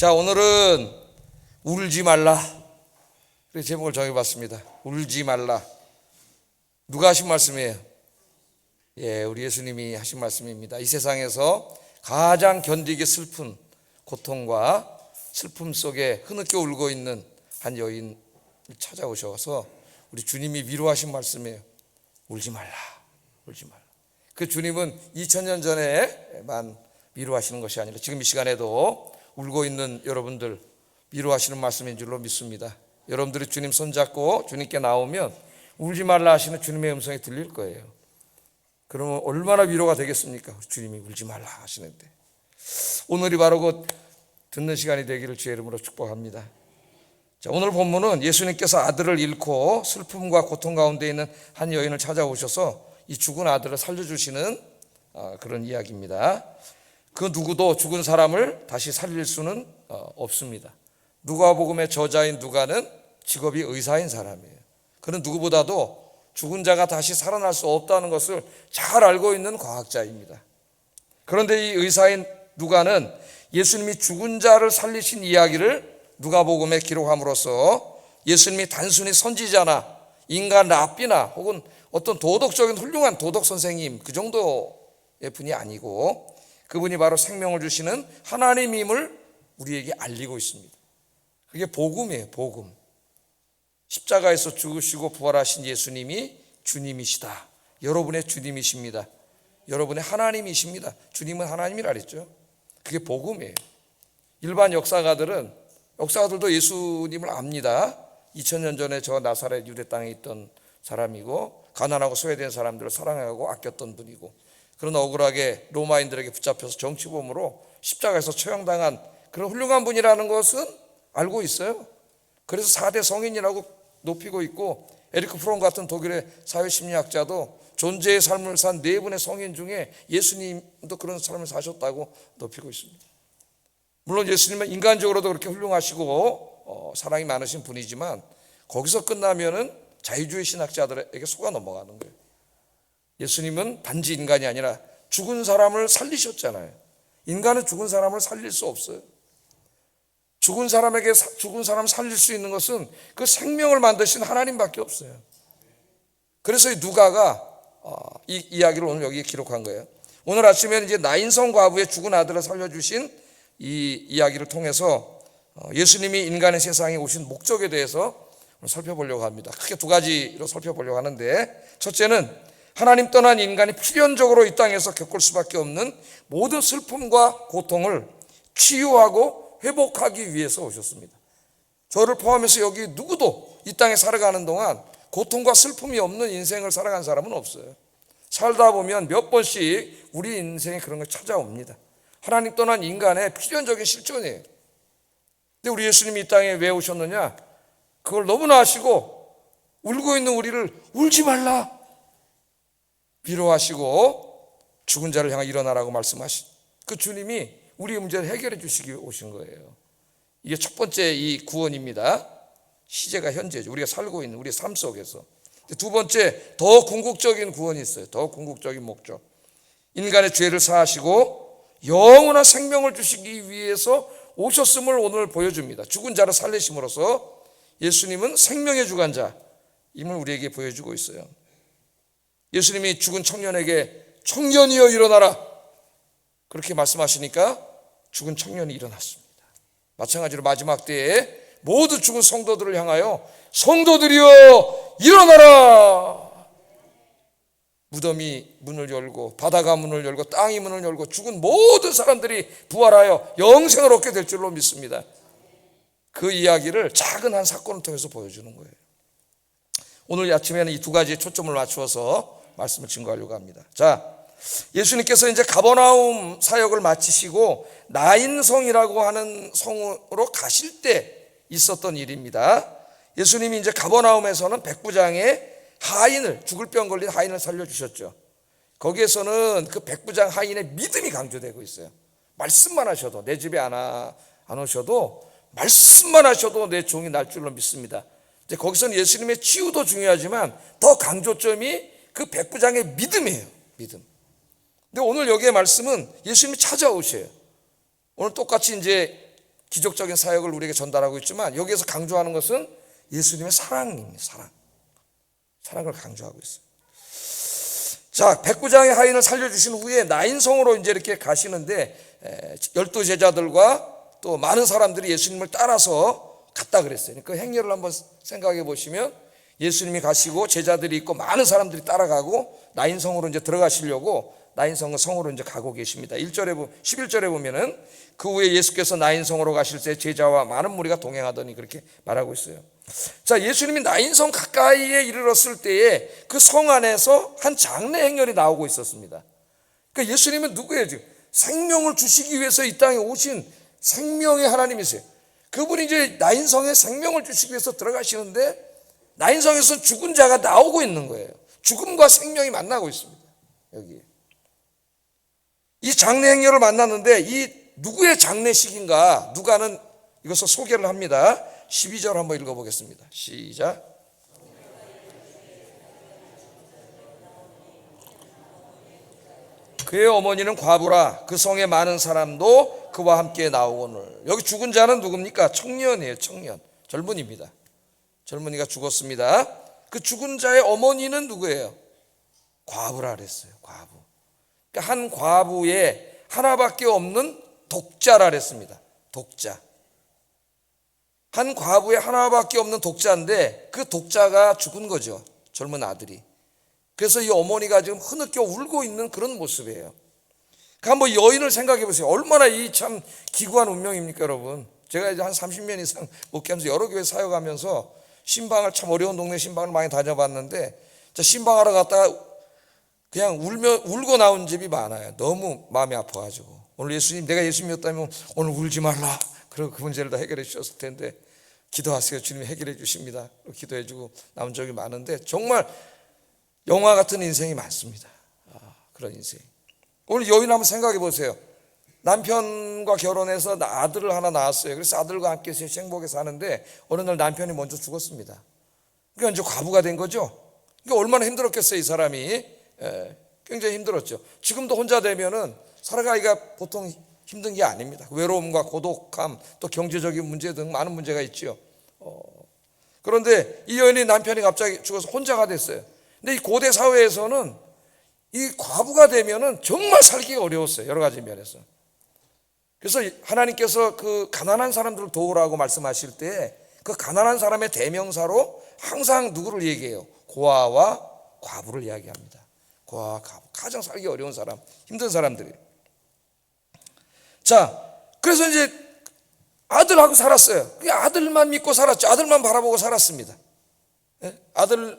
자, 오늘은 울지 말라. 그래서 제목을 정해봤습니다. 울지 말라. 누가 하신 말씀이에요? 우리 예수님이 하신 말씀입니다. 이 세상에서 가장 견디기 슬픈 고통과 슬픔 속에 흐느껴 울고 있는 한 여인을 찾아오셔서 우리 주님이 위로하신 말씀이에요. 울지 말라. 울지 말라. 그 주님은 2000년 전에만 위로하시는 것이 아니라 지금 이 시간에도 울고 있는 여러분들 위로하시는 말씀인 줄로 믿습니다. 여러분들이 주님 손잡고 주님께 나오면 울지 말라 하시는 주님의 음성이 들릴 거예요. 그러면 얼마나 위로가 되겠습니까? 주님이 울지 말라 하시는데. 오늘이 바로 그 듣는 시간이 되기를 주의 이름으로 축복합니다. 자, 오늘 본문은 예수님께서 아들을 잃고 슬픔과 고통 가운데 있는 한 여인을 찾아오셔서 이 죽은 아들을 살려주시는 그런 이야기입니다. 그 누구도 죽은 사람을 다시 살릴 수는 없습니다. 누가복음의 저자인 누가는 직업이 의사인 사람이에요. 그는 누구보다도 죽은 자가 다시 살아날 수 없다는 것을 잘 알고 있는 과학자입니다. 그런데 이 의사인 누가는 예수님이 죽은 자를 살리신 이야기를 누가복음에 기록함으로써 예수님이 단순히 선지자나 인간 랍비나 혹은 어떤 도덕적인 훌륭한 도덕 선생님 그 정도의 분이 아니고 그분이 바로 생명을 주시는 하나님임을 우리에게 알리고 있습니다. 그게 복음이에요. 복음. 십자가에서 죽으시고 부활하신 예수님이 주님이시다. 여러분의 주님이십니다. 여러분의 하나님이십니다. 주님은 하나님이라 그랬죠. 그게 복음이에요. 일반 역사가들도 예수님을 압니다. 2000년 전에 저 나사렛 유대 땅에 있던 사람이고 가난하고 소외된 사람들을 사랑하고 아꼈던 분이고, 그러나 억울하게 로마인들에게 붙잡혀서 정치범으로 십자가에서 처형당한 그런 훌륭한 분이라는 것은 알고 있어요. 그래서 4대 성인이라고 높이고 있고, 에리크 프롬 같은 독일의 사회심리학자도 존재의 삶을 산 4분의 성인 중에 예수님도 그런 삶을 사셨다고 높이고 있습니다. 물론 예수님은 인간적으로도 그렇게 훌륭하시고 사랑이 많으신 분이지만 거기서 끝나면은 자유주의 신학자들에게 속아 넘어가는 거예요. 예수님은 단지 인간이 아니라 죽은 사람을 살리셨잖아요. 인간은 죽은 사람을 살릴 수 없어요. 죽은 사람에게 죽은 사람 살릴 수 있는 것은 그 생명을 만드신 하나님밖에 없어요. 그래서 이 누가가 이 이야기를 오늘 여기에 기록한 거예요. 오늘 아침에는 이제 나인성 과부의 죽은 아들을 살려주신 이 이야기를 통해서 예수님이 인간의 세상에 오신 목적에 대해서 살펴보려고 합니다. 크게 2가지로 살펴보려고 하는데, 첫째는 하나님 떠난 인간이 필연적으로 이 땅에서 겪을 수밖에 없는 모든 슬픔과 고통을 치유하고 회복하기 위해서 오셨습니다. 저를 포함해서 여기 누구도 이 땅에 살아가는 동안 고통과 슬픔이 없는 인생을 살아간 사람은 없어요. 살다 보면 몇 번씩 우리 인생에 그런 걸 찾아옵니다. 하나님 떠난 인간의 필연적인 실존이에요. 근데 우리 예수님이 이 땅에 왜 오셨느냐? 그걸 너무나 아시고 울고 있는 우리를 울지 말라 위로하시고 죽은 자를 향해 일어나라고 말씀하신 그 주님이 우리의 문제를 해결해 주시기 오신 거예요. 이게 첫 번째 이 구원입니다. 시제가 현재죠. 우리가 살고 있는 우리의 삶 속에서. 두 번째, 더 궁극적인 구원이 있어요. 더 궁극적인 목적. 인간의 죄를 사하시고 영원한 생명을 주시기 위해서 오셨음을 오늘 보여줍니다. 죽은 자를 살리심으로써 예수님은 생명의 주관자임을 우리에게 보여주고 있어요. 예수님이 죽은 청년에게 청년이여 일어나라 그렇게 말씀하시니까 죽은 청년이 일어났습니다. 마찬가지로 마지막 때에 모두 죽은 성도들을 향하여 성도들이여 일어나라. 무덤이 문을 열고 바다가 문을 열고 땅이 문을 열고 죽은 모든 사람들이 부활하여 영생을 얻게 될 줄로 믿습니다. 그 이야기를 작은 한 사건을 통해서 보여주는 거예요. 오늘 아침에는 이 2가지에 초점을 맞추어서 말씀을 증거하려고 합니다. 자, 예수님께서 이제 가버나움 사역을 마치시고 나인성이라고 하는 성으로 가실 때 있었던 일입니다. 예수님이 이제 가버나움에서는 백부장의 하인을, 죽을 병 걸린 하인을 살려주셨죠. 거기에서는 그 백부장 하인의 믿음이 강조되고 있어요. 말씀만 하셔도, 내 집에 안 오셔도 말씀만 하셔도 내 종이 날 줄로 믿습니다. 이제 거기서는 예수님의 치유도 중요하지만 더 강조점이 그 백부장의 믿음이에요. 믿음. 근데 오늘 여기의 말씀은 예수님이 찾아오셔요. 오늘 똑같이 이제 기적적인 사역을 우리에게 전달하고 있지만 여기에서 강조하는 것은 예수님의 사랑입니다. 사랑을 강조하고 있어요. 자, 백부장의 하인을 살려주신 후에 나인성으로 이제 이렇게 가시는데 12제자들과 또 많은 사람들이 예수님을 따라서 갔다 그랬어요. 그 행렬을 한번 생각해 보시면 예수님이 가시고 제자들이 있고 많은 사람들이 따라가고 나인성으로 이제 들어가시려고 나인성 성으로 이제 가고 계십니다. 11절에 보면은 그 후에 예수께서 나인성으로 가실 때 제자와 많은 무리가 동행하더니 그렇게 말하고 있어요. 자, 예수님이 나인성 가까이에 이르렀을 때에 그 성 안에서 한 장례 행렬이 나오고 있었습니다. 그러니까 예수님은 누구예요? 지금 생명을 주시기 위해서 이 땅에 오신 생명의 하나님이세요. 그분이 이제 나인성에 생명을 주시기 위해서 들어가시는데 나인성에서 죽은 자가 나오고 있는 거예요. 죽음과 생명이 만나고 있습니다. 여기 이 장례 행렬을 만났는데 이 누구의 장례식인가? 누가는 이것을 소개를 합니다. 12절 한번 읽어보겠습니다. 시작. 그의 어머니는 과부라 그 성에 많은 사람도 그와 함께 나오거늘. 여기 죽은 자는 누굽니까? 청년이에요. 청년, 젊은이입니다. 젊은이가 죽었습니다. 그 죽은 자의 어머니는 누구예요? 과부라 그랬어요. 과부. 그러니까 한 과부의 하나밖에 없는 독자라 그랬습니다. 독자. 한 과부의 하나밖에 없는 독자인데 그 독자가 죽은 거죠. 젊은 아들이. 그래서 이 어머니가 지금 흐느껴 울고 있는 그런 모습이에요. 그러니까 한번 여인을 생각해 보세요. 얼마나 이 참 기구한 운명입니까, 여러분? 제가 이제 한 30년 이상 목회하면서 여러 교회 사역하면서 신방을 참 어려운 동네 신방을 많이 다녀봤는데 신방하러 갔다가 그냥 울고 나온 집이 많아요. 너무 마음이 아파가지고. 오늘 예수님, 내가 예수님이었다면 오늘 울지 말라. 그리고 그 문제를 다 해결해 주셨을 텐데 기도하세요. 주님이 해결해 주십니다. 기도해 주고 나온 적이 많은데 정말 영화 같은 인생이 많습니다. 그런 인생. 오늘 여인 한번 생각해 보세요. 남편과 결혼해서 아들을 하나 낳았어요. 그래서 아들과 함께 행복하게 사는데 어느 날 남편이 먼저 죽었습니다. 그러니까 이제 과부가 된 거죠. 그러니까 얼마나 힘들었겠어요, 이 사람이. 굉장히 힘들었죠. 지금도 혼자 되면은 살아가기가 보통 힘든 게 아닙니다. 외로움과 고독함, 또 경제적인 문제 등 많은 문제가 있죠. 그런데 이 여인이 남편이 갑자기 죽어서 혼자가 됐어요. 근데 이 고대 사회에서는 이 과부가 되면은 정말 살기가 어려웠어요. 여러 가지 면에서. 그래서 하나님께서 그 가난한 사람들을 도우라고 말씀하실 때 그 가난한 사람의 대명사로 항상 누구를 얘기해요? 고아와 과부를 이야기합니다. 고아와 과부, 가장 살기 어려운 사람, 힘든 사람들이에요. 자, 그래서 이제 아들하고 살았어요. 아들만 믿고 살았죠. 아들만 바라보고 살았습니다.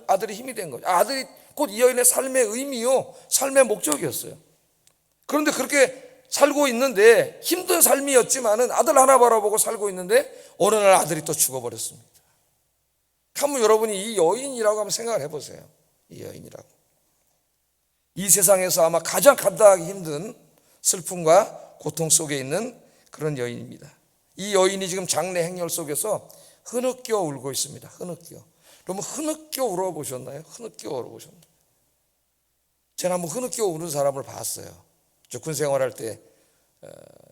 아들이 힘이 된 거죠. 아들이 곧 이 여인의 삶의 의미요, 삶의 목적이었어요. 그런데 그렇게 살고 있는데 힘든 삶이었지만은 아들 하나 바라보고 살고 있는데 어느 날 아들이 또 죽어버렸습니다. 한번 여러분이 이 여인이라고 한번 생각을 해보세요. 이 여인이라고. 이 세상에서 아마 가장 감당하기 힘든 슬픔과 고통 속에 있는 그런 여인입니다. 이 여인이 지금 장례 행렬 속에서 흐느껴 울고 있습니다. 흐느껴. 여러분 흐느껴 울어보셨나요? 흐느껴 울어보셨나요? 제가 한번 흐느껴 우는 사람을 봤어요. 저 군 생활할 때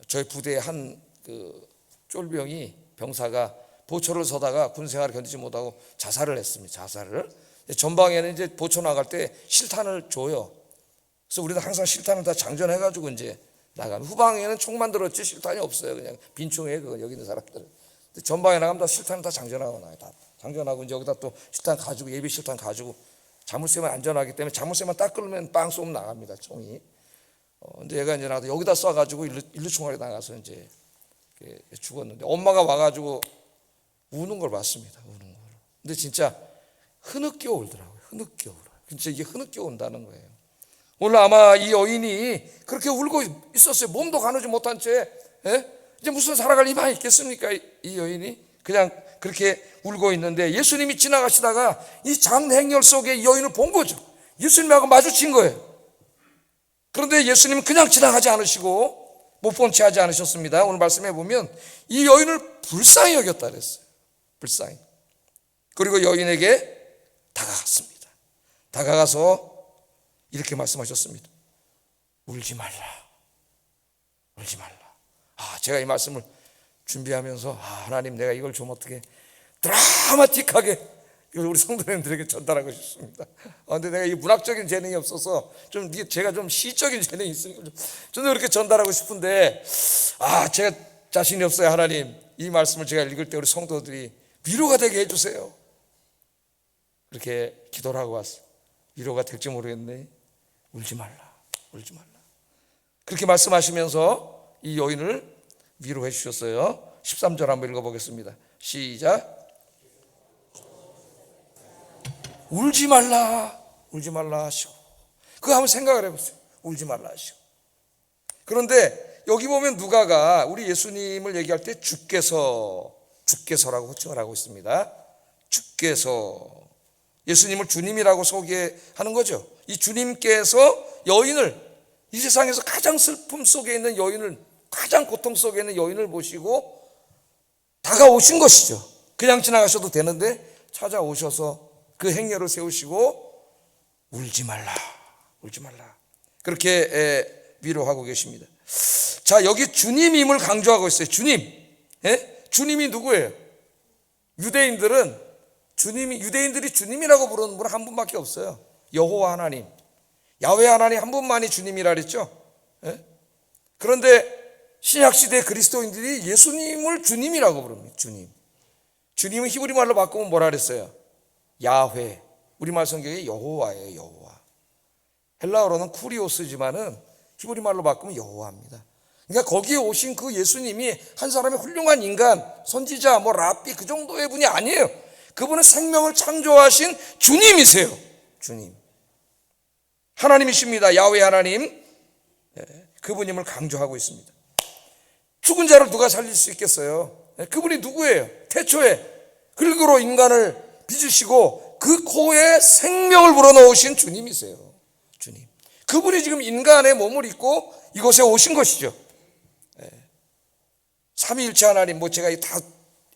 저희 부대에 한 그 쫄병이 병사가 보초를 서다가 군 생활을 견디지 못하고 자살을 했습니다. 자살을. 전방에는 이제 보초 나갈 때 실탄을 줘요. 그래서 우리도 항상 실탄을 다 장전해가지고 이제 나가면 후방에는 총만 들었지 실탄이 없어요. 그냥 빈총이에요. 그거 여기 있는 사람들은. 전방에 나가면 다 실탄을 다 장전하고 나요. 다 장전하고 이제 여기다 또 실탄 가지고 예비 실탄 가지고 자물쇠만 안전하기 때문에 자물쇠만 딱 끌면 빵 쏘면 나갑니다. 총이. 근데 얘가 이제 나도 여기다 쏴가지고 일루 총알에 나가서 이제 죽었는데 엄마가 와가지고 우는 걸 봤습니다. 우는 걸. 근데 진짜 흐느껴 울더라고요. 흐느껴 울어요. 진짜 이게 흐느껴 온다는 거예요. 오늘 아마 이 여인이 그렇게 울고 있었어요. 몸도 가누지 못한 채. 이제 무슨 살아갈 희망이 있겠습니까? 이 여인이 그냥 그렇게 울고 있는데 예수님이 지나가시다가 이 장례 행렬 속에 이 여인을 본 거죠. 예수님하고 마주친 거예요. 그런데 예수님은 그냥 지나가지 않으시고 못 본 채 하지 않으셨습니다. 오늘 말씀해 보면 이 여인을 불쌍히 여겼다 그랬어요. 불쌍히. 그리고 여인에게 다가갔습니다. 다가가서 이렇게 말씀하셨습니다. 울지 말라. 울지 말라. 제가 이 말씀을 준비하면서 하나님 내가 이걸 좀 어떻게 드라마틱하게 이걸 우리 성도님들에게 전달하고 싶습니다. 근데 내가 이 문학적인 재능이 없어서 좀 제가 좀 시적인 재능이 있으니까 좀 그렇게 전달하고 싶은데 제가 자신이 없어요. 하나님 이 말씀을 제가 읽을 때 우리 성도들이 위로가 되게 해주세요. 그렇게 기도를 하고 왔어요. 위로가 될지 모르겠네. 울지 말라, 울지 말라. 그렇게 말씀하시면서 이 여인을 위로해 주셨어요. 13절 한번 읽어보겠습니다. 시작. 울지 말라, 울지 말라 하시고. 그거 한번 생각을 해보세요. 울지 말라 하시고. 그런데 여기 보면 누가가 우리 예수님을 얘기할 때 주께서라고 호칭을 하고 있습니다. 주께서 예수님을 주님이라고 소개하는 거죠. 이 주님께서 여인을, 이 세상에서 가장 슬픔 속에 있는 여인을, 가장 고통 속에 있는 여인을 보시고 다가오신 것이죠. 그냥 지나가셔도 되는데 찾아오셔서 그 행렬을 세우시고 울지 말라, 울지 말라, 그렇게 위로하고 계십니다. 자, 여기 주님임을 강조하고 있어요. 주님. 주님이 누구예요? 유대인들이 주님이라고 부르는 분은 한 분밖에 없어요. 여호와 하나님, 야훼 하나님 한 분만이 주님이라 그랬죠. 그런데 신약시대 그리스도인들이 예수님을 주님이라고 부릅니다. 주님은 히브리 말로 바꾸면 뭐라 그랬어요? 야훼. 우리말 성경에 여호와예요. 여호와. 헬라어로는 쿠리오스지만은 히브리 말로 바꾸면 여호와입니다. 그러니까 거기에 오신 그 예수님이 한 사람의 훌륭한 인간, 선지자, 랍비 그 정도의 분이 아니에요. 그분은 생명을 창조하신 주님이세요. 주님. 하나님이십니다. 야훼 하나님. 그분임을 강조하고 있습니다. 죽은 자를 누가 살릴 수 있겠어요? 그분이 누구예요? 태초에 흙으로 인간을 빚으시고 그 코에 생명을 불어넣으신 주님이세요. 주님. 그분이 지금 인간의 몸을 입고 이곳에 오신 것이죠. 삼위일체 하나님, 제가 다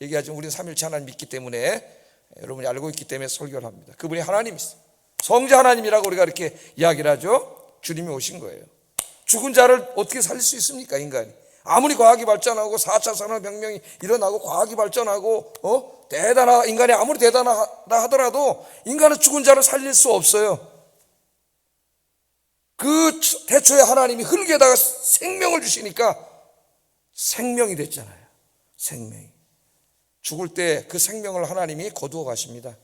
얘기하지만 우리는 삼위일체 하나님 믿기 때문에, 여러분이 알고 있기 때문에 설교를 합니다. 그분이 하나님이세요. 성자 하나님이라고 우리가 이렇게 이야기를 하죠. 주님이 오신 거예요. 죽은 자를 어떻게 살릴 수 있습니까, 인간이? 아무리 과학이 발전하고 4차 산업혁명이 일어나고 과학이 발전하고 인간이 아무리 대단하다 하더라도 인간은 죽은 자를 살릴 수 없어요. 그 태초에 하나님이 흙에다가 생명을 주시니까 생명이 됐잖아요. 생명이. 죽을 때 그 생명을 하나님이 거두어 가십니다.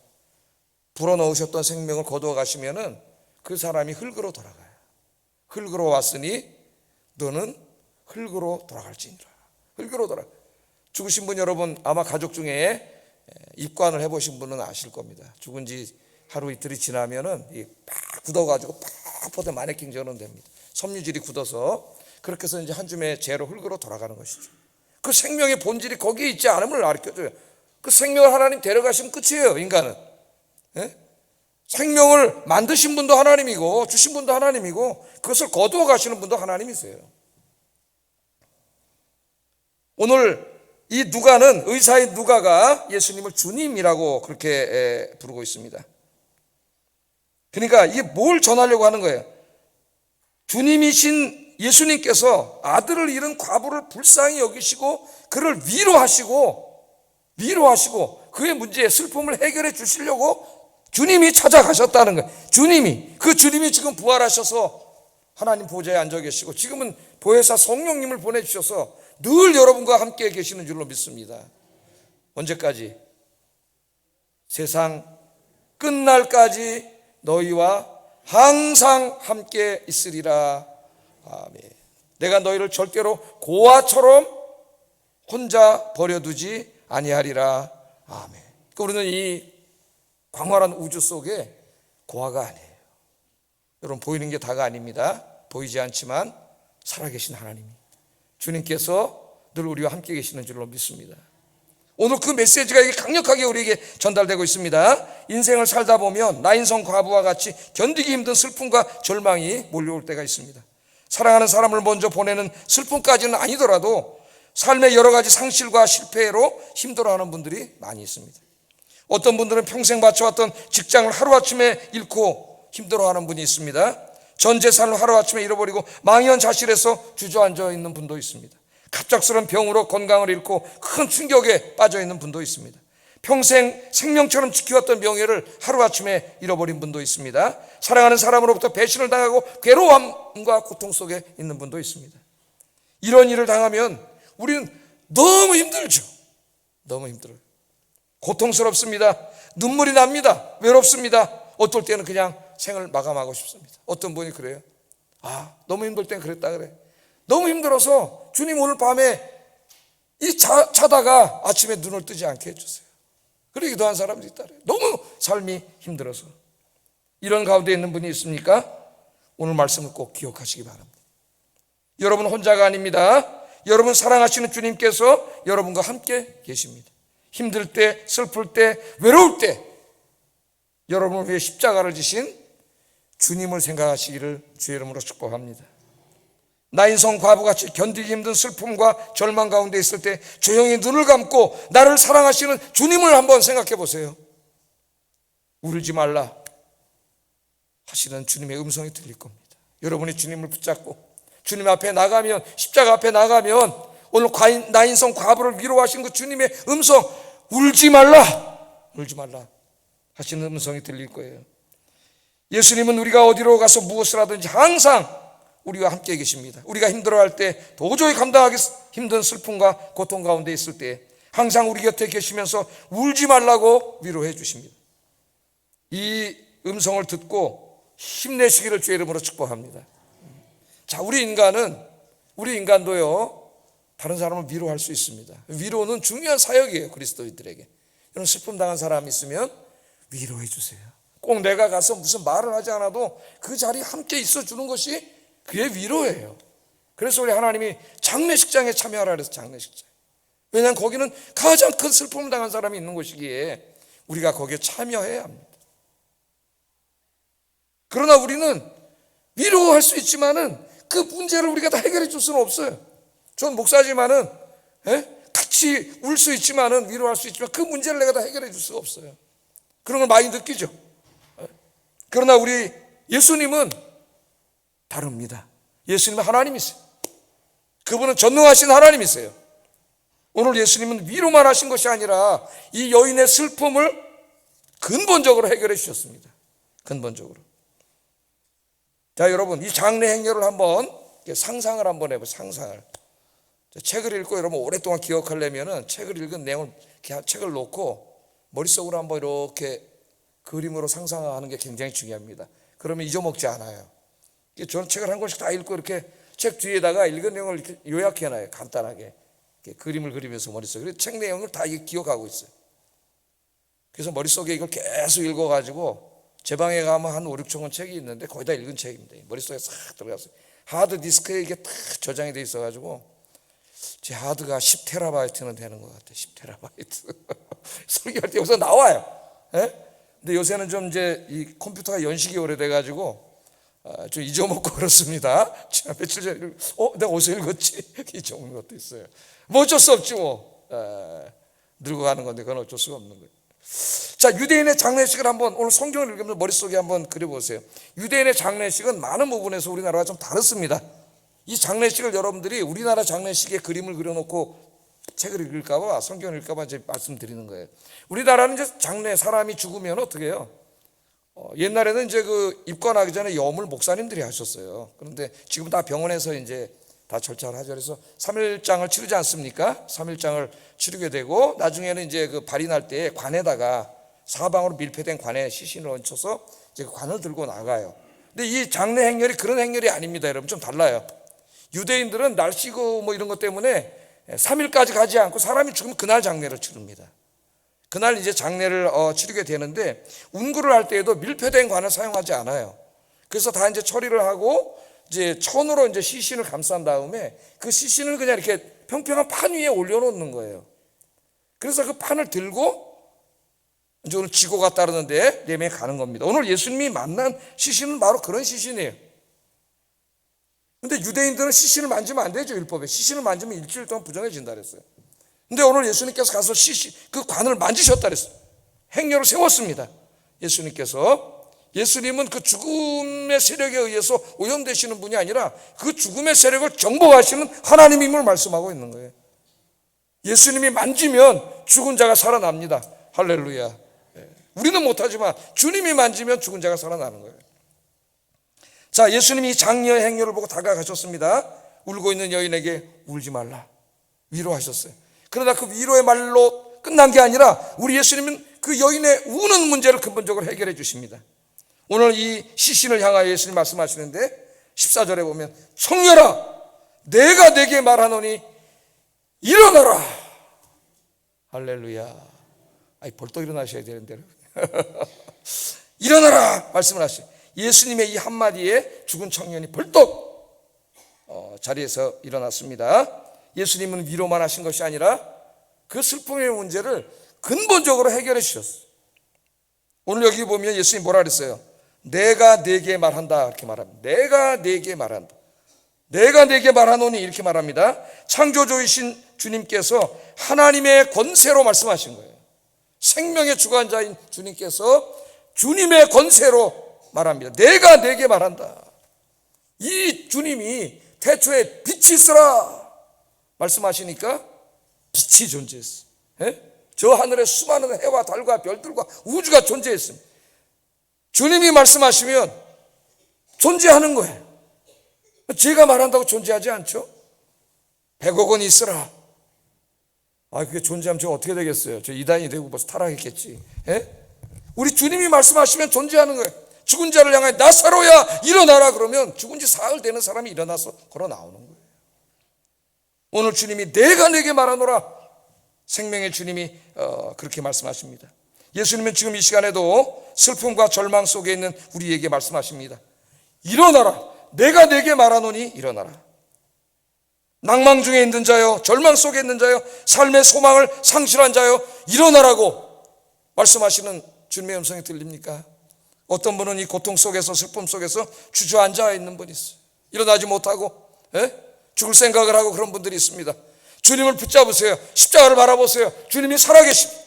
불어넣으셨던 생명을 거두어 가시면은 그 사람이 흙으로 돌아가요. 흙으로 왔으니 너는 흙으로 돌아갈지니라. 흙으로 돌아. 죽으신 분 여러분 아마 가족 중에 입관을 해보신 분은 아실 겁니다. 죽은 지 하루 이틀이 지나면은 팍 굳어가지고 팍 퍼대 마네킹처럼 됩니다. 섬유질이 굳어서 그렇게 해서 이제 한 줌의 재로 흙으로 돌아가는 것이죠. 그 생명의 본질이 거기에 있지 않음을 가르쳐줘요. 그 생명을 하나님 데려가시면 끝이에요. 인간은. 생명을 만드신 분도 하나님이고 주신 분도 하나님이고 그것을 거두어 가시는 분도 하나님이세요. 오늘 이 누가는, 의사의 누가가 예수님을 주님이라고 그렇게 부르고 있습니다. 그러니까 이게 뭘 전하려고 하는 거예요? 주님이신 예수님께서 아들을 잃은 과부를 불쌍히 여기시고 그를 위로하시고 그의 문제의 슬픔을 해결해 주시려고 주님이 찾아가셨다는 거예요. 그 주님이 지금 부활하셔서 하나님 보좌에 앉아 계시고 지금은 보혜사 성령님을 보내주셔서 늘 여러분과 함께 계시는 줄로 믿습니다. 언제까지? 세상 끝날까지 너희와 항상 함께 있으리라. 아멘. 내가 너희를 절대로 고아처럼 혼자 버려두지 아니하리라. 아멘. 그러니까 우리는 이 광활한 우주 속에 고아가 아니에요. 여러분 보이는 게 다가 아닙니다. 보이지 않지만 살아계신 하나님이 주님께서 늘 우리와 함께 계시는 줄로 믿습니다. 오늘 그 메시지가 이게 강력하게 우리에게 전달되고 있습니다. 인생을 살다 보면 나인성 과부와 같이 견디기 힘든 슬픔과 절망이 몰려올 때가 있습니다. 사랑하는 사람을 먼저 보내는 슬픔까지는 아니더라도 삶의 여러 가지 상실과 실패로 힘들어하는 분들이 많이 있습니다. 어떤 분들은 평생 바쳐왔던 직장을 하루아침에 잃고 힘들어하는 분이 있습니다. 전 재산을 하루아침에 잃어버리고 망연자실해서 주저앉아 있는 분도 있습니다. 갑작스러운 병으로 건강을 잃고 큰 충격에 빠져 있는 분도 있습니다. 평생 생명처럼 지켜왔던 명예를 하루아침에 잃어버린 분도 있습니다. 사랑하는 사람으로부터 배신을 당하고 괴로움과 고통 속에 있는 분도 있습니다. 이런 일을 당하면 우리는 너무 힘들죠. 너무 힘들어요. 고통스럽습니다. 눈물이 납니다. 외롭습니다. 어떨 때는 그냥 생을 마감하고 싶습니다. 어떤 분이 그래요. 너무 힘들 땐 그랬다 그래. 너무 힘들어서 주님 오늘 밤에 자다가 아침에 눈을 뜨지 않게 해주세요. 그렇게 기도한 사람도 있다 그래요. 너무 삶이 힘들어서. 이런 가운데 있는 분이 있습니까? 오늘 말씀을 꼭 기억하시기 바랍니다. 여러분 혼자가 아닙니다. 여러분 사랑하시는 주님께서 여러분과 함께 계십니다. 힘들 때, 슬플 때, 외로울 때 여러분을 위해 십자가를 지신 주님을 생각하시기를 주의 이름으로 축복합니다. 나인성 과부같이 견디기 힘든 슬픔과 절망 가운데 있을 때 조용히 눈을 감고 나를 사랑하시는 주님을 한번 생각해 보세요. 울지 말라 하시는 주님의 음성이 들릴 겁니다. 여러분이 주님을 붙잡고 주님 앞에 나가면, 십자가 앞에 나가면 오늘 나인성 과부를 위로하신 그 주님의 음성, 울지 말라 하시는 음성이 들릴 거예요. 예수님은 우리가 어디로 가서 무엇을 하든지 항상 우리와 함께 계십니다. 우리가 힘들어할 때, 도저히 감당하기 힘든 슬픔과 고통 가운데 있을 때 항상 우리 곁에 계시면서 울지 말라고 위로해 주십니다. 이 음성을 듣고 힘내시기를 주의 이름으로 축복합니다. 자, 우리 인간도요 다른 사람을 위로할 수 있습니다. 위로는 중요한 사역이에요. 그리스도인들에게. 여러분 슬픔 당한 사람 있으면 위로해 주세요. 꼭 내가 가서 무슨 말을 하지 않아도 그 자리에 함께 있어 주는 것이 그게 위로예요. 그래서 우리 하나님이 장례식장에 참여하라 그래서 장례식장. 왜냐하면 거기는 가장 큰 슬픔을 당한 사람이 있는 곳이기에 우리가 거기에 참여해야 합니다. 그러나 우리는 위로할 수 있지만은 그 문제를 우리가 다 해결해 줄 수는 없어요. 전 목사지만은 같이 울 수 있지만은 위로할 수 있지만 그 문제를 내가 다 해결해 줄 수가 없어요. 그런 걸 많이 느끼죠. 그러나 우리 예수님은 다릅니다. 예수님은 하나님이세요. 그분은 전능하신 하나님이세요. 오늘 예수님은 위로만 하신 것이 아니라 이 여인의 슬픔을 근본적으로 해결해 주셨습니다. 근본적으로. 자, 여러분 이 장례 행렬을 한번 상상을 한번 해보세요. 상상을. 책을 읽고 여러분 오랫동안 기억하려면은 책을 읽은 내용을 책을 놓고 머릿속으로 한번 이렇게 그림으로 상상하는 게 굉장히 중요합니다. 그러면 잊어먹지 않아요. 저는 책을 한 권씩 다 읽고 이렇게 책 뒤에다가 읽은 내용을 이렇게 요약해놔요. 간단하게 그림을 그리면서 머릿속에. 그래서 책 내용을 다 기억하고 있어요. 그래서 머릿속에 이걸 계속 읽어가지고 제 방에 가면 한 5, 6천 권 책이 있는데 거의 다 읽은 책입니다. 머릿속에 싹 들어갔어요. 하드디스크에 이게 딱 저장이 돼 있어가지고 제 하드가 10테라바이트는 되는 것 같아요. 10테라바이트. 설교할 때 여기서 나와요. 근데 요새는 좀 이제 이 컴퓨터가 연식이 오래돼가지고 좀 잊어먹고 그렇습니다. 며칠 전에 내가 어디서 읽었지? 잊어먹는 것도 있어요. 뭐 어쩔 수 없지 뭐. 늙어가는 건데 그건 어쩔 수가 없는 거예요. 자, 유대인의 장례식을 한번 오늘 성경을 읽으면서 머릿속에 한번 그려보세요. 유대인의 장례식은 많은 부분에서 우리나라와 좀 다릅니다. 이 장례식을 여러분들이 우리나라 장례식에 그림을 그려놓고 책을 읽을까봐, 성경을 읽을까봐 이제 말씀드리는 거예요. 우리나라는 이제 장례, 사람이 죽으면 어떻게 해요? 옛날에는 이제 그 입관하기 전에 염을 목사님들이 하셨어요. 그런데 지금 다 병원에서 이제 다 절차를 하죠. 그래서 3일장을 치르지 않습니까? 3일장을 치르게 되고 나중에는 이제 그 발인할 때 관에다가 사방으로 밀폐된 관에 시신을 얹혀서 이제 그 관을 들고 나가요. 근데 이 장례 행렬이 그런 행렬이 아닙니다. 여러분 좀 달라요. 유대인들은 날씨고 뭐 이런 것 때문에 3일까지 가지 않고 사람이 죽으면 그날 장례를 치릅니다. 그날 이제 장례를 치르게 되는데 운구를 할 때에도 밀폐된 관을 사용하지 않아요. 그래서 다 이제 처리를 하고 이제 천으로 이제 시신을 감싼 다음에 그 시신을 그냥 이렇게 평평한 판 위에 올려놓는 거예요. 그래서 그 판을 들고 이제 오늘 지고가 따르는데 내매 가는 겁니다. 오늘 예수님이 만난 시신은 바로 그런 시신이에요. 근데 유대인들은 시신을 만지면 안 되죠. 율법에 시신을 만지면 일주일 동안 부정해진다 그랬어요. 근데 오늘 예수님께서 가서 그 관을 만지셨다 그랬어요. 행렬을 세웠습니다. 예수님께서 예수님은 그 죽음의 세력에 의해서 오염되시는 분이 아니라 그 죽음의 세력을 정복하시는 하나님임을 말씀하고 있는 거예요. 예수님이 만지면 죽은 자가 살아납니다. 할렐루야. 우리는 못하지만 주님이 만지면 죽은 자가 살아나는 거예요. 자, 예수님이 장녀의 행렬을 보고 다가가셨습니다. 울고 있는 여인에게 울지 말라 위로하셨어요. 그러나 그 위로의 말로 끝난 게 아니라 우리 예수님은 그 여인의 우는 문제를 근본적으로 해결해 주십니다. 오늘 이 시신을 향하여 예수님 말씀하시는데 14절에 보면 청년아 내가 네게 말하노니 일어나라. 할렐루야. 아이 벌떡 일어나셔야 되는데 일어나라 말씀을 하시죠. 예수님의 이 한마디에 죽은 청년이 벌떡 자리에서 일어났습니다. 예수님은 위로만 하신 것이 아니라 그 슬픔의 문제를 근본적으로 해결해 주셨어요. 오늘 여기 보면 예수님이 뭐라 그랬어요? 내가 네게 말한다 이렇게 말합니다. 내가 네게 말한다. 내가 네게 말하노니 이렇게 말합니다. 창조주이신 주님께서 하나님의 권세로 말씀하신 거예요. 생명의 주관자인 주님께서 주님의 권세로 말합니다. 내가 네게 말한다. 이 주님이 태초에 빛이 있으라 말씀하시니까 빛이 존재했어요. 저 하늘에 수많은 해와 달과 별들과 우주가 존재했습니다. 주님이 말씀하시면 존재하는 거예요. 제가 말한다고 존재하지 않죠? 100억 원 있으라. 그게 존재하면 저 어떻게 되겠어요? 저 이단이 되고 벌써 타락했겠지. 우리 주님이 말씀하시면 존재하는 거예요. 죽은 자를 향해 나사로야 일어나라 그러면 죽은 지 사흘 되는 사람이 일어나서 걸어 나오는 거예요. 오늘 주님이 내가 네게 말하노라. 생명의 주님이 그렇게 말씀하십니다. 예수님은 지금 이 시간에도 슬픔과 절망 속에 있는 우리에게 말씀하십니다. 일어나라. 내가 네게 말하노니 일어나라. 낭망 중에 있는 자여, 절망 속에 있는 자여, 삶의 소망을 상실한 자여 일어나라고 말씀하시는 주님의 음성이 들립니까? 어떤 분은 이 고통 속에서 슬픔 속에서 주저앉아 있는 분이 있어요. 일어나지 못하고 죽을 생각을 하고 그런 분들이 있습니다. 주님을 붙잡으세요. 십자가를 바라보세요. 주님이 살아계십니다.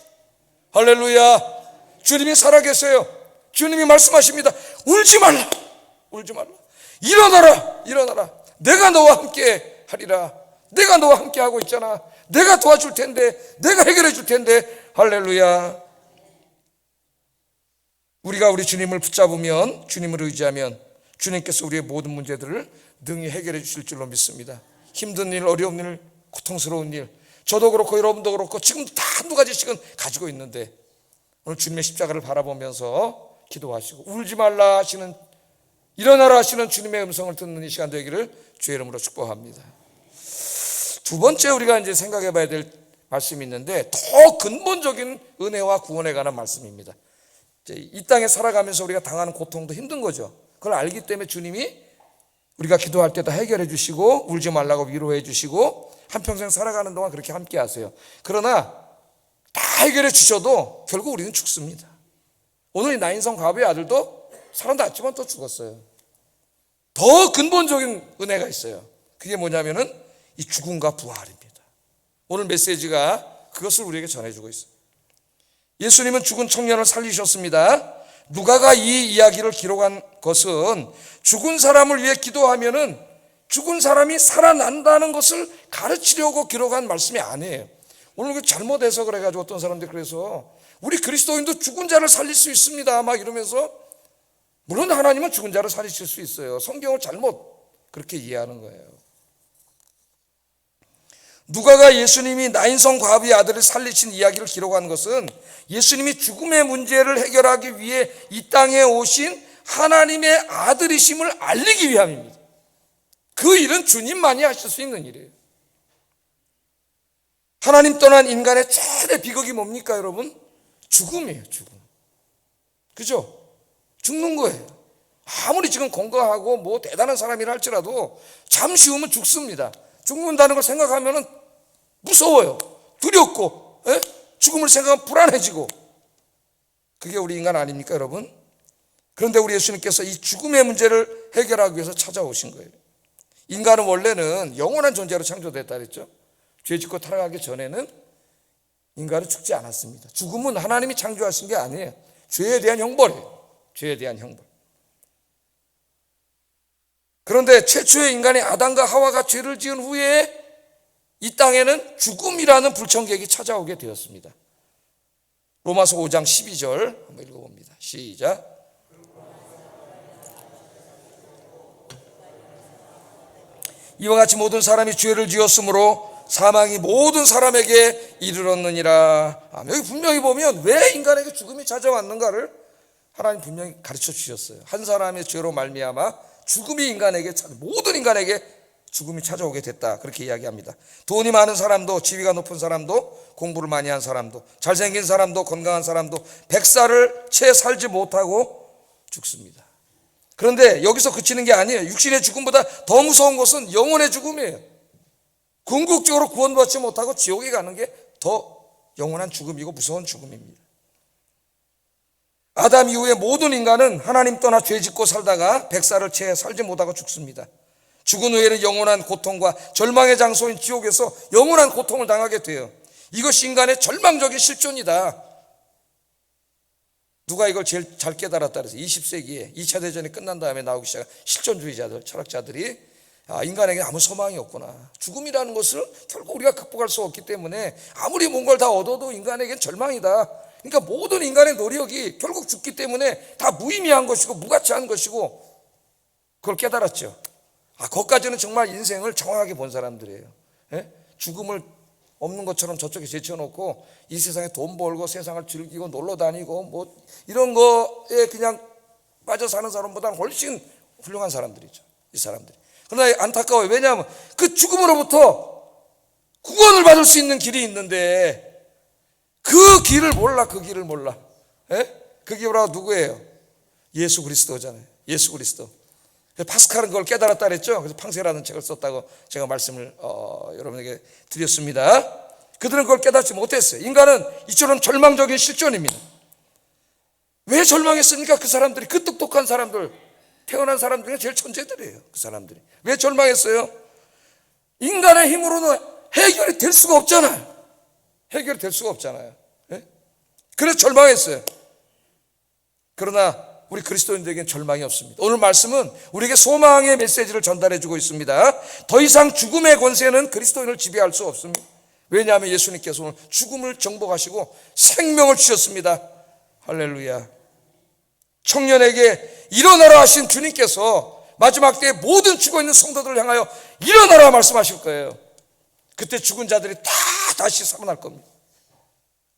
할렐루야. 주님이 살아계세요. 주님이 말씀하십니다. 울지 말라. 울지 말라. 일어나라. 일어나라. 내가 너와 함께 하리라. 내가 너와 함께 하고 있잖아. 내가 도와줄 텐데, 내가 해결해 줄 텐데. 할렐루야. 우리가 우리 주님을 붙잡으면, 주님을 의지하면 주님께서 우리의 모든 문제들을 능히 해결해 주실 줄로 믿습니다. 힘든 일, 어려운 일, 고통스러운 일, 저도 그렇고 여러분도 그렇고 지금도 다 한두 가지씩은 가지고 있는데 오늘 주님의 십자가를 바라보면서 기도하시고 울지 말라 하시는, 일어나라 하시는 주님의 음성을 듣는 이 시간 되기를 주의 이름으로 축복합니다. 두 번째 우리가 이제 생각해 봐야 될 말씀이 있는데 더 근본적인 은혜와 구원에 관한 말씀입니다. 이 땅에 살아가면서 우리가 당하는 고통도 힘든 거죠. 그걸 알기 때문에 주님이 우리가 기도할 때 다 해결해 주시고 울지 말라고 위로해 주시고 한평생 살아가는 동안 그렇게 함께 하세요. 그러나 다 해결해 주셔도 결국 우리는 죽습니다. 오늘 이 나인성 과부의 아들도 살아났지만 또 죽었어요. 더 근본적인 은혜가 있어요. 그게 뭐냐면은 이 죽음과 부활입니다. 오늘 메시지가 그것을 우리에게 전해주고 있어요. 예수님은 죽은 청년을 살리셨습니다. 누가가 이 이야기를 기록한 것은 죽은 사람을 위해 기도하면은 죽은 사람이 살아난다는 것을 가르치려고 기록한 말씀이 아니에요. 오늘 잘못 해석을 해가지고 어떤 사람들이 그래서 우리 그리스도인도 죽은 자를 살릴 수 있습니다 막 이러면서, 물론 하나님은 죽은 자를 살리실 수 있어요. 성경을 잘못 그렇게 이해하는 거예요. 누가가 예수님이 나인성 과부의 아들을 살리신 이야기를 기록한 것은 예수님이 죽음의 문제를 해결하기 위해 이 땅에 오신 하나님의 아들이심을 알리기 위함입니다. 그 일은 주님만이 하실 수 있는 일이에요. 하나님 떠난 인간의 최대 비극이 뭡니까 여러분? 죽음이에요. 죽음. 그죠? 죽는 거예요. 아무리 지금 건강하고 뭐 대단한 사람이라 할지라도 잠시 후면 죽습니다. 죽는다는 걸 생각하면 무서워요. 두렵고, 죽음을 생각하면 불안해지고. 그게 우리 인간 아닙니까 여러분? 그런데 우리 예수님께서 이 죽음의 문제를 해결하기 위해서 찾아오신 거예요. 인간은 원래는 영원한 존재로 창조됐다 그랬죠. 죄 짓고 타락하기 전에는 인간은 죽지 않았습니다. 죽음은 하나님이 창조하신 게 아니에요. 죄에 대한 형벌이에요. 죄에 대한 형벌. 그런데 최초의 인간이 아담과 하와가 죄를 지은 후에 이 땅에는 죽음이라는 불청객이 찾아오게 되었습니다. 로마서 5장 12절 한번 읽어봅니다. 시작. 이와 같이 모든 사람이 죄를 지었으므로 사망이 모든 사람에게 이르렀느니라. 여기 분명히 보면 왜 인간에게 죽음이 찾아왔는가를 하나님 분명히 가르쳐 주셨어요. 한 사람의 죄로 말미암아 죽음이 모든 인간에게 죽음이 찾아오게 됐다, 그렇게 이야기합니다. 돈이 많은 사람도, 지위가 높은 사람도, 공부를 많이 한 사람도, 잘생긴 사람도, 건강한 사람도 100살을 채 살지 못하고 죽습니다. 그런데 여기서 그치는 게 아니에요. 육신의 죽음보다 더 무서운 것은 영혼의 죽음이에요. 궁극적으로 구원받지 못하고 지옥에 가는 게 더 영원한 죽음이고 무서운 죽음입니다. 아담 이후에 모든 인간은 하나님 떠나 죄 짓고 살다가 100살을 채 살지 못하고 죽습니다. 죽은 후에는 영원한 고통과 절망의 장소인 지옥에서 영원한 고통을 당하게 돼요. 이것이 인간의 절망적인 실존이다. 누가 이걸 제일 잘 깨달았다 그래서 20세기에 2차 대전이 끝난 다음에 나오기 시작한 실존주의자들, 철학자들이 인간에게 아무 소망이 없구나. 죽음이라는 것을 결국 우리가 극복할 수 없기 때문에 아무리 뭔가를 다 얻어도 인간에겐 절망이다. 그러니까 모든 인간의 노력이 결국 죽기 때문에 다 무의미한 것이고 무가치한 것이고, 그걸 깨달았죠. 거기까지는 정말 인생을 정확하게 본 사람들이에요. 죽음을 없는 것처럼 저쪽에 제쳐놓고 이 세상에 돈 벌고 세상을 즐기고 놀러 다니고 뭐 이런 거에 그냥 빠져 사는 사람보다는 훨씬 훌륭한 사람들이죠, 이 사람들이. 그러나 안타까워요. 왜냐하면 그 죽음으로부터 구원을 받을 수 있는 길이 있는데 그 길을 몰라. 그 길을 몰라. 그 길이 누구예요? 예수 그리스도잖아요. 예수 그리스도. 파스칼은 그걸 깨달았다 그랬죠. 그래서 팡세라는 책을 썼다고 제가 말씀을 여러분에게 드렸습니다. 그들은 그걸 깨닫지 못했어요. 인간은 이처럼 절망적인 실존입니다. 왜 절망했습니까? 그 사람들이, 그 똑똑한 사람들, 태어난 사람 중에 제일 천재들이에요. 그 사람들이 왜 절망했어요? 인간의 힘으로는 해결이 될 수가 없잖아요. 해결이 될 수가 없잖아요. 그래서 절망했어요. 그러나 우리 그리스도인들에게는 절망이 없습니다. 오늘 말씀은 우리에게 소망의 메시지를 전달해 주고 있습니다. 더 이상 죽음의 권세는 그리스도인을 지배할 수 없습니다. 왜냐하면 예수님께서 오늘 죽음을 정복하시고 생명을 주셨습니다. 할렐루야. 청년에게 일어나라 하신 주님께서 마지막 때에 모든 죽어있는 성도들을 향하여 일어나라 말씀하실 거예요. 그때 죽은 자들이 다 다시 살아날 겁니다.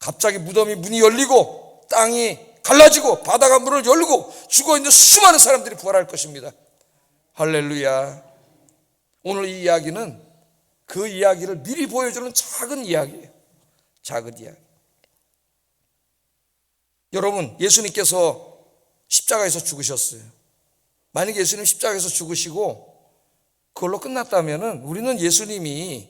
갑자기 무덤이 문이 열리고 땅이 갈라지고 바다가 문을 열고 죽어있는 수많은 사람들이 부활할 것입니다. 할렐루야. 오늘 이 이야기는 그 이야기를 미리 보여주는 작은 이야기예요. 작은 이야기. 여러분, 예수님께서 십자가에서 죽으셨어요. 만약에 예수님 십자가에서 죽으시고 그걸로 끝났다면 우리는 예수님이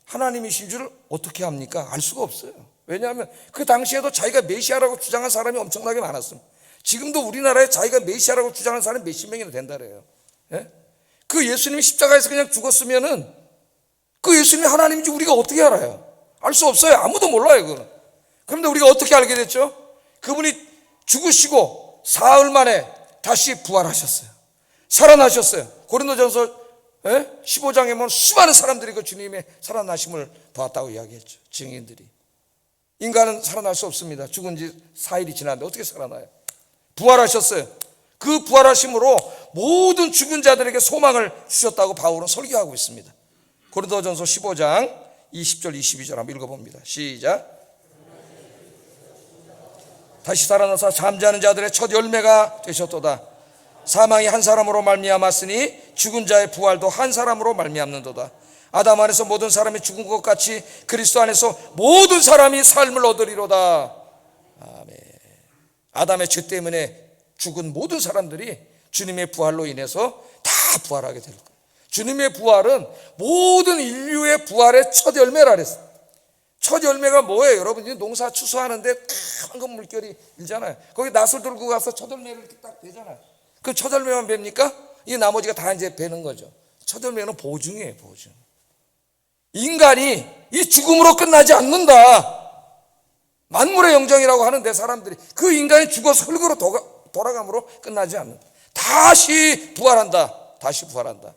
하나님이신 줄 어떻게 합니까? 알 수가 없어요. 왜냐하면 그 당시에도 자기가 메시아라고 주장한 사람이 엄청나게 많았습니다. 지금도 우리나라에 자기가 메시아라고 주장하는 사람이 몇십 명이나 된다 그래요. 그 예수님이 십자가에서 그냥 죽었으면은 그 예수님이 하나님인지 우리가 어떻게 알아요? 알 수 없어요. 아무도 몰라요, 그거는. 그런데 우리가 어떻게 알게 됐죠? 그분이 죽으시고 사흘 만에 다시 부활하셨어요. 살아나셨어요. 고린도전서 15장에 보면 수많은 사람들이 그 주님의 살아나심을 보았다고 이야기했죠. 증인들이. 인간은 살아날 수 없습니다. 죽은 지 4일이 지났는데 어떻게 살아나요? 부활하셨어요. 그 부활하심으로 모든 죽은 자들에게 소망을 주셨다고 바울은 설교하고 있습니다. 고린도전서 15장 20절 22절 한번 읽어봅니다. 시작. 다시 살아나서 잠자는 자들의 첫 열매가 되셨도다. 사망이 한 사람으로 말미암았으니 죽은 자의 부활도 한 사람으로 말미암는도다. 아담 안에서 모든 사람이 죽은 것 같이 그리스도 안에서 모든 사람이 삶을 얻으리로다. 아멘. 아담의 죄 때문에 죽은 모든 사람들이 주님의 부활로 인해서 다 부활하게 될 거예요. 주님의 부활은 모든 인류의 부활의 첫 열매라 그랬어요. 첫 열매가 뭐예요? 여러분, 농사 추수하는데 황금 물결이 일잖아요. 거기 낫을 들고 가서 첫 열매를 이렇게 딱 베잖아요. 그 첫 열매만 뵙니까 이 나머지가 다 이제 베는 거죠. 첫 열매는 보증이에요, 보증. 인간이 이 죽음으로 끝나지 않는다. 만물의 영장이라고 하는데 사람들이 그 인간이 죽어서 흙으로 돌아감으로 끝나지 않는다. 다시 부활한다. 다시 부활한다.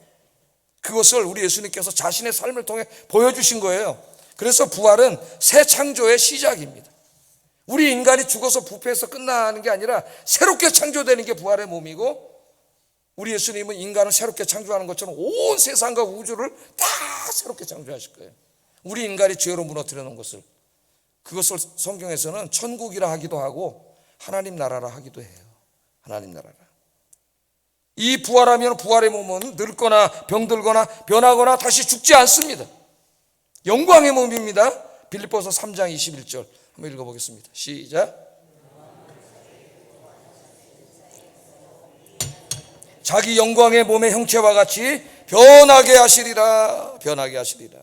그것을 우리 예수님께서 자신의 삶을 통해 보여주신 거예요. 그래서 부활은 새 창조의 시작입니다. 우리 인간이 죽어서 부패해서 끝나는 게 아니라 새롭게 창조되는 게 부활의 몸이고, 우리 예수님은 인간을 새롭게 창조하는 것처럼 온 세상과 우주를 다 새롭게 창조하실 거예요. 우리 인간이 죄로 무너뜨려 놓은 것을, 그것을 성경에서는 천국이라 하기도 하고 하나님 나라라 하기도 해요. 하나님 나라라. 이 부활하면 부활의 몸은 늙거나 병들거나 변하거나 다시 죽지 않습니다. 영광의 몸입니다. 빌립보서 3장 21절 한번 읽어보겠습니다. 시작. 자기 영광의 몸의 형체와 같이 변하게 하시리라. 변하게 하시리라.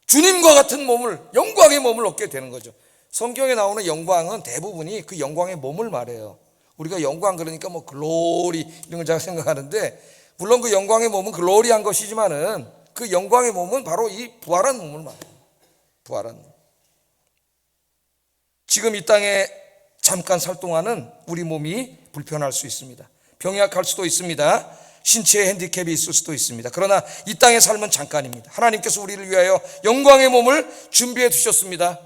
주님과 같은 몸을, 영광의 몸을 얻게 되는 거죠. 성경에 나오는 영광은 대부분이 그 영광의 몸을 말해요. 우리가 영광 그러니까 뭐 글로리 이런 걸 제가 생각하는데, 물론 그 영광의 몸은 글로리한 것이지만은 그 영광의 몸은 바로 이 부활한 몸을 말해요. 부활한 몸. 지금 이 땅에 잠깐 살 동안은 우리 몸이 불편할 수 있습니다. 병약할 수도 있습니다. 신체에 핸디캡이 있을 수도 있습니다. 그러나 이 땅의 삶은 잠깐입니다. 하나님께서 우리를 위하여 영광의 몸을 준비해 두셨습니다.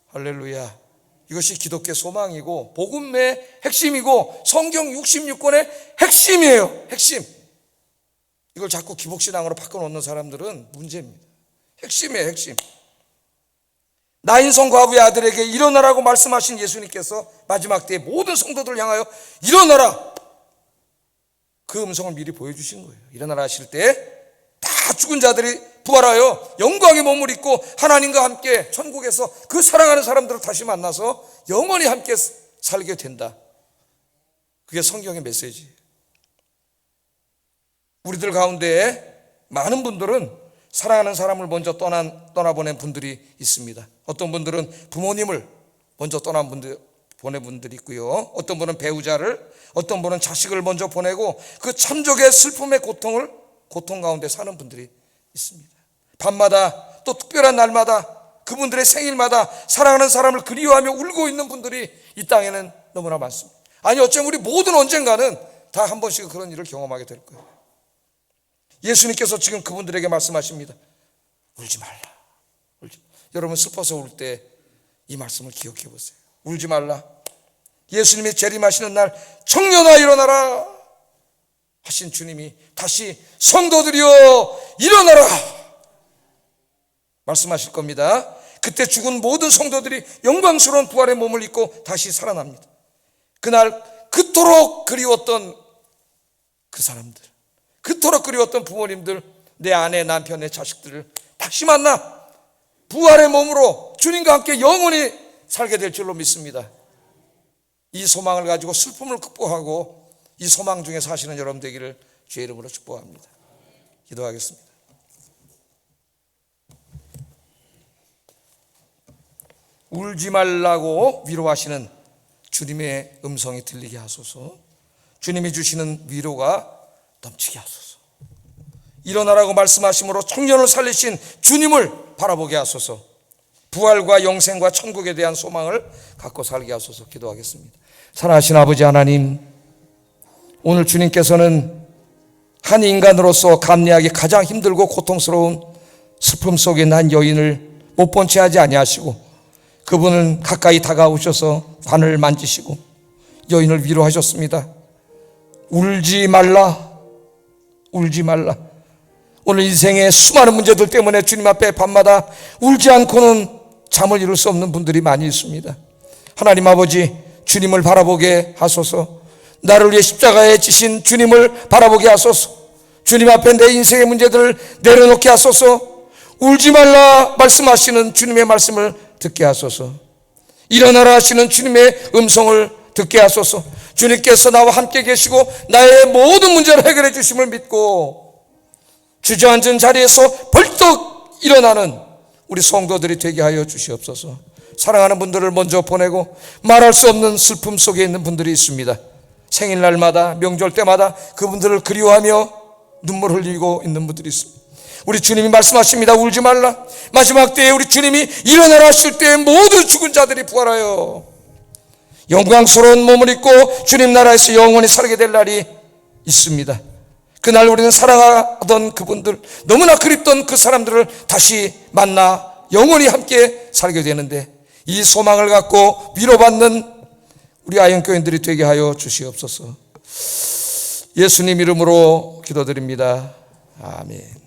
할렐루야. 이것이 기독교의 소망이고 복음의 핵심이고 성경 66권의 핵심이에요. 핵심. 이걸 자꾸 기복신앙으로 바꿔놓는 사람들은 문제입니다. 핵심이에요. 핵심. 나인성 과부의 아들에게 일어나라고 말씀하신 예수님께서 마지막 때에 모든 성도들을 향하여 일어나라, 그 음성을 미리 보여주신 거예요. 일어나라 하실 때 다 죽은 자들이 부활하여 영광의 몸을 입고 하나님과 함께 천국에서 그 사랑하는 사람들을 다시 만나서 영원히 함께 살게 된다. 그게 성경의 메시지예요. 우리들 가운데 많은 분들은 사랑하는 사람을 먼저 떠나보낸 분들이 있습니다. 어떤 분들은 부모님을 먼저 보낸 분들이 있고요. 어떤 분은 배우자를, 어떤 분은 자식을 먼저 보내고 그 참족의 슬픔의 고통 가운데 사는 분들이 있습니다. 밤마다 또 특별한 날마다 그분들의 생일마다 사랑하는 사람을 그리워하며 울고 있는 분들이 이 땅에는 너무나 많습니다. 아니 어쩌면 우리 모든 언젠가는 다 한 번씩 그런 일을 경험하게 될 거예요. 예수님께서 지금 그분들에게 말씀하십니다. 울지 말라. 여러분 슬퍼서 울 때 이 말씀을 기억해 보세요. 울지 말라. 예수님이 재림하시는 날 청년아 일어나라 하신 주님이 다시 성도들이여 일어나라 말씀하실 겁니다. 그때 죽은 모든 성도들이 영광스러운 부활의 몸을 입고 다시 살아납니다. 그날 그토록 그리웠던 그 사람들, 그토록 그리웠던 부모님들, 내 아내, 남편, 내 자식들을 다시 만나 부활의 몸으로 주님과 함께 영원히 살게 될 줄로 믿습니다. 이 소망을 가지고 슬픔을 극복하고 이 소망 중에 사시는 여러분 되기를 주의 이름으로 축복합니다. 기도하겠습니다. 울지 말라고 위로하시는 주님의 음성이 들리게 하소서. 주님이 주시는 위로가 넘치게 하소서. 일어나라고 말씀하심으로 청년을 살리신 주님을 바라보게 하소서. 부활과 영생과 천국에 대한 소망을 갖고 살게 하소서. 기도하겠습니다. 사랑하신 아버지 하나님, 오늘 주님께서는 한 인간으로서 감내하기 가장 힘들고 고통스러운 슬픔 속에 난 여인을 못 본 채 하지 아니하시고 그분은 가까이 다가오셔서 관을 만지시고 여인을 위로하셨습니다. 울지 말라, 울지 말라. 오늘 인생의 수많은 문제들 때문에 주님 앞에 밤마다 울지 않고는 잠을 이룰 수 없는 분들이 많이 있습니다. 하나님 아버지, 주님을 바라보게 하소서. 나를 위해 십자가에 지신 주님을 바라보게 하소서. 주님 앞에 내 인생의 문제들을 내려놓게 하소서. 울지 말라 말씀하시는 주님의 말씀을 듣게 하소서. 일어나라 하시는 주님의 음성을 듣게 하소서. 주님께서 나와 함께 계시고 나의 모든 문제를 해결해 주심을 믿고 주저앉은 자리에서 벌떡 일어나는 우리 성도들이 되게 하여 주시옵소서. 사랑하는 분들을 먼저 보내고 말할 수 없는 슬픔 속에 있는 분들이 있습니다. 생일날마다 명절 때마다 그분들을 그리워하며 눈물 흘리고 있는 분들이 있습니다. 우리 주님이 말씀하십니다. 울지 말라. 마지막 때에 우리 주님이 일어나라 하실 때에 모든 죽은 자들이 부활하여 영광스러운 몸을 입고 주님 나라에서 영원히 살게 될 날이 있습니다. 그날 우리는 사랑하던 그분들, 너무나 그립던 그 사람들을 다시 만나 영원히 함께 살게 되는데, 이 소망을 갖고 위로받는 우리 아영교인들이 되게 하여 주시옵소서. 예수님 이름으로 기도드립니다. 아멘.